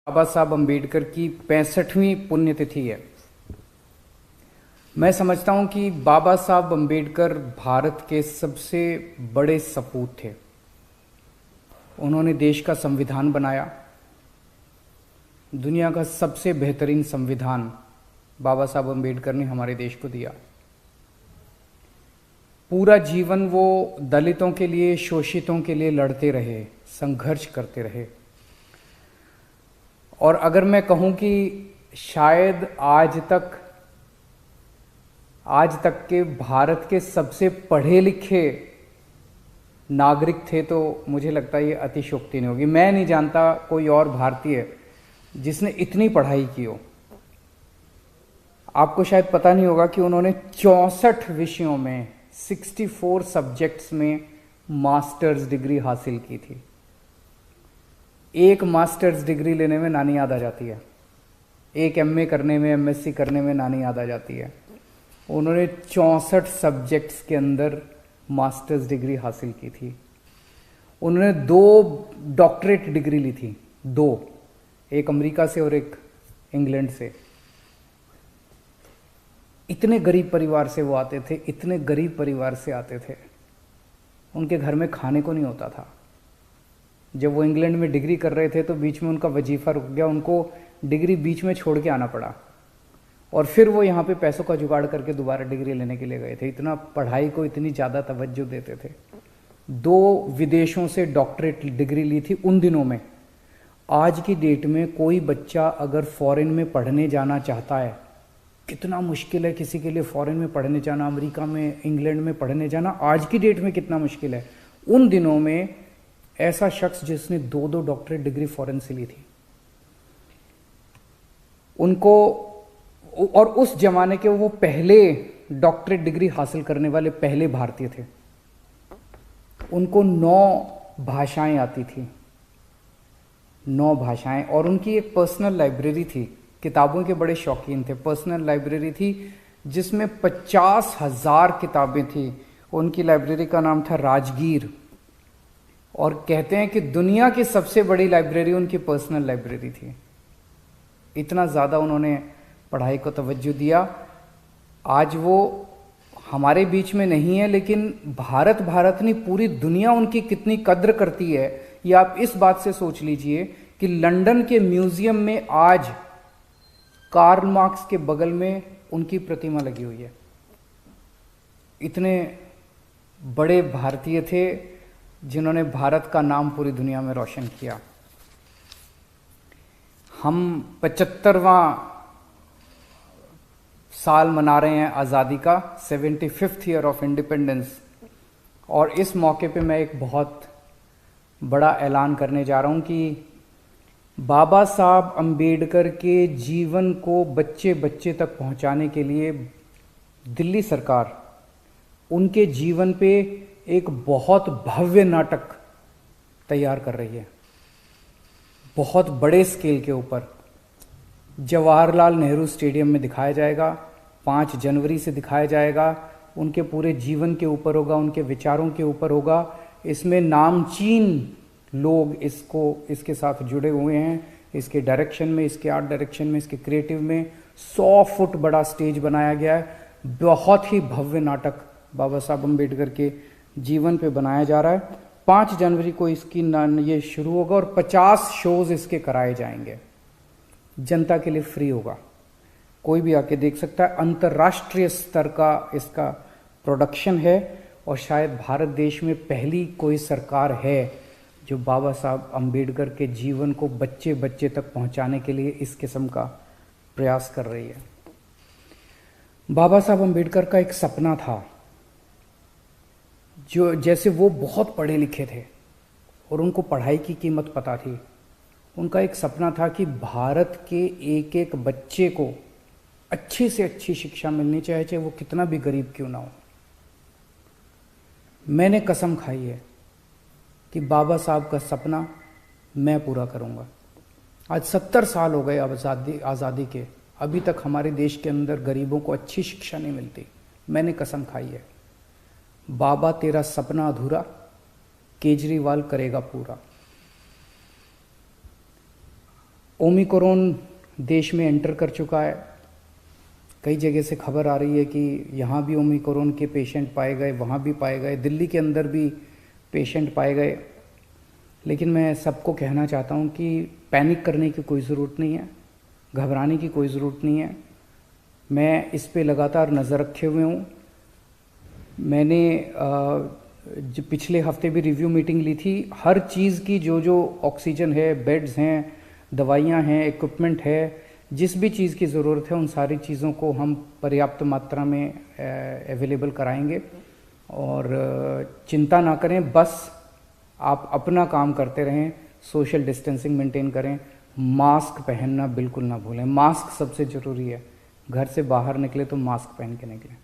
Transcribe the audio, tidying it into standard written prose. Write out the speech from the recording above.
बाबा साहब अम्बेडकर की 65वीं पुण्यतिथि है। मैं समझता हूं कि बाबा साहब अम्बेडकर भारत के सबसे बड़े सपूत थे। उन्होंने देश का संविधान बनाया। दुनिया का सबसे बेहतरीन संविधान बाबा साहब अम्बेडकर ने हमारे देश को दिया। पूरा जीवन वो दलितों के लिए, शोषितों के लिए लड़ते रहे, संघर्ष करते रहे। और अगर मैं कहूं कि शायद आज तक के भारत के सबसे पढ़े लिखे नागरिक थे, तो मुझे लगता है ये अतिशयोक्ति नहीं होगी। मैं नहीं जानता कोई और भारतीय जिसने इतनी पढ़ाई की हो। आपको शायद पता नहीं होगा कि उन्होंने 64 विषयों में 64 सब्जेक्ट्स में मास्टर्स डिग्री हासिल की थी। एक मास्टर्स डिग्री लेने में नानी याद आ जाती है, एक एमए करने में, एमएससी करने में नानी याद आ जाती है। उन्होंने 64 सब्जेक्ट्स के अंदर मास्टर्स डिग्री हासिल की थी। उन्होंने 2 डॉक्टरेट डिग्री ली थी, 2, एक अमेरिका से और एक इंग्लैंड से। इतने गरीब परिवार से वो आते थे, इतने गरीब परिवार से आते थे, उनके घर में खाने को नहीं होता था। जब वो इंग्लैंड में डिग्री कर रहे थे तो बीच में उनका वजीफा रुक गया, उनको डिग्री बीच में छोड़ के आना पड़ा। और फिर वो यहाँ पे पैसों का जुगाड़ करके दोबारा डिग्री लेने के लिए गए थे। इतना पढ़ाई को इतनी ज़्यादा तवज्जो देते थे। 2 विदेशों से डॉक्टरेट डिग्री ली थी उन दिनों में। आज की डेट में कोई बच्चा अगर फॉरेन में पढ़ने जाना चाहता है, कितना मुश्किल है किसी के लिए फॉरेन में पढ़ने जाना, अमेरिका में, इंग्लैंड में पढ़ने जाना आज की डेट में कितना मुश्किल है। उन दिनों में ऐसा शख्स जिसने 2 डॉक्टरेट डिग्री फॉरेन से ली थी, उनको, और उस जमाने के वो पहले डॉक्टरेट डिग्री हासिल करने वाले पहले भारतीय थे। उनको 9 भाषाएं आती थी, 9 भाषाएं। और उनकी एक पर्सनल लाइब्रेरी थी, किताबों के बड़े शौकीन थे। पर्सनल लाइब्रेरी थी जिसमें 50,000 किताबें थी। उनकी लाइब्रेरी का नाम था राजगीर। और कहते हैं कि दुनिया की सबसे बड़ी लाइब्रेरी उनकी पर्सनल लाइब्रेरी थी। इतना ज़्यादा उन्होंने पढ़ाई को तवज्जो दिया। आज वो हमारे बीच में नहीं है, लेकिन भारत नहीं पूरी दुनिया उनकी कितनी कद्र करती है, ये आप इस बात से सोच लीजिए कि लंदन के म्यूजियम में आज कार्ल मार्क्स के बगल में उनकी प्रतिमा लगी हुई है। इतने बड़े भारतीय थे जिन्होंने भारत का नाम पूरी दुनिया में रोशन किया। हम 75वां साल मना रहे हैं आज़ादी का, 75th ईयर ऑफ इंडिपेंडेंस। और इस मौके पे मैं एक बहुत बड़ा ऐलान करने जा रहा हूं कि बाबा साहब अम्बेडकर के जीवन को बच्चे बच्चे तक पहुंचाने के लिए दिल्ली सरकार उनके जीवन पे एक बहुत भव्य नाटक तैयार कर रही है, बहुत बड़े स्केल के ऊपर। जवाहरलाल नेहरू स्टेडियम में दिखाया जाएगा, 5 जनवरी से दिखाया जाएगा। उनके पूरे जीवन के ऊपर होगा, उनके विचारों के ऊपर होगा। इसमें नामचीन लोग इसके साथ जुड़े हुए हैं, इसके डायरेक्शन में, इसके आर्ट डायरेक्शन में, इसके क्रिएटिव में। 100 फुट बड़ा स्टेज बनाया गया है। बहुत ही भव्य नाटक बाबा साहब अम्बेडकर के जीवन पे बनाया जा रहा है। 5 जनवरी को इसकी ये शुरू होगा और 50 शोज इसके कराए जाएंगे। जनता के लिए फ्री होगा, कोई भी आके देख सकता है। अंतर्राष्ट्रीय स्तर का इसका प्रोडक्शन है और शायद भारत देश में पहली कोई सरकार है जो बाबा साहब अम्बेडकर के जीवन को बच्चे बच्चे तक पहुंचाने के लिए इस किस्म का प्रयास कर रही है। बाबा साहब अम्बेडकर का एक सपना था, जो जैसे वो बहुत पढ़े लिखे थे और उनको पढ़ाई की कीमत पता थी। उनका एक सपना था कि भारत के एक एक बच्चे को अच्छी से अच्छी शिक्षा मिलनी चाहिए, चाहे वो कितना भी गरीब क्यों ना हो। मैंने कसम खाई है कि बाबा साहब का सपना मैं पूरा करूंगा। आज 70 साल हो गए आज़ादी के, अभी तक हमारे देश के अंदर गरीबों को अच्छी शिक्षा नहीं मिलती। मैंने कसम खाई है, बाबा तेरा सपना अधूरा केजरीवाल करेगा पूरा। ओमिक्रॉन देश में एंटर कर चुका है। कई जगह से खबर आ रही है कि यहाँ भी ओमिक्रॉन के पेशेंट पाए गए, वहाँ भी पाए गए, दिल्ली के अंदर भी पेशेंट पाए गए। लेकिन मैं सबको कहना चाहता हूँ कि पैनिक करने की कोई ज़रूरत नहीं है, घबराने की कोई ज़रूरत नहीं है। मैं इस पे लगातार नज़र रखे हुए हूँ। मैंने जो पिछले हफ्ते भी रिव्यू मीटिंग ली थी। हर चीज़ की जो ऑक्सीजन है, बेड्स हैं, दवाइयाँ हैं, इक्विपमेंट है, जिस भी चीज़ की ज़रूरत है उन सारी चीज़ों को हम पर्याप्त मात्रा में अवेलेबल कराएंगे। और चिंता ना करें, बस आप अपना काम करते रहें, सोशल डिस्टेंसिंग मेंटेन करें, मास्क पहनना बिल्कुल ना भूलें। मास्क सबसे ज़रूरी है। घर से बाहर निकले तो मास्क पहन के निकलें।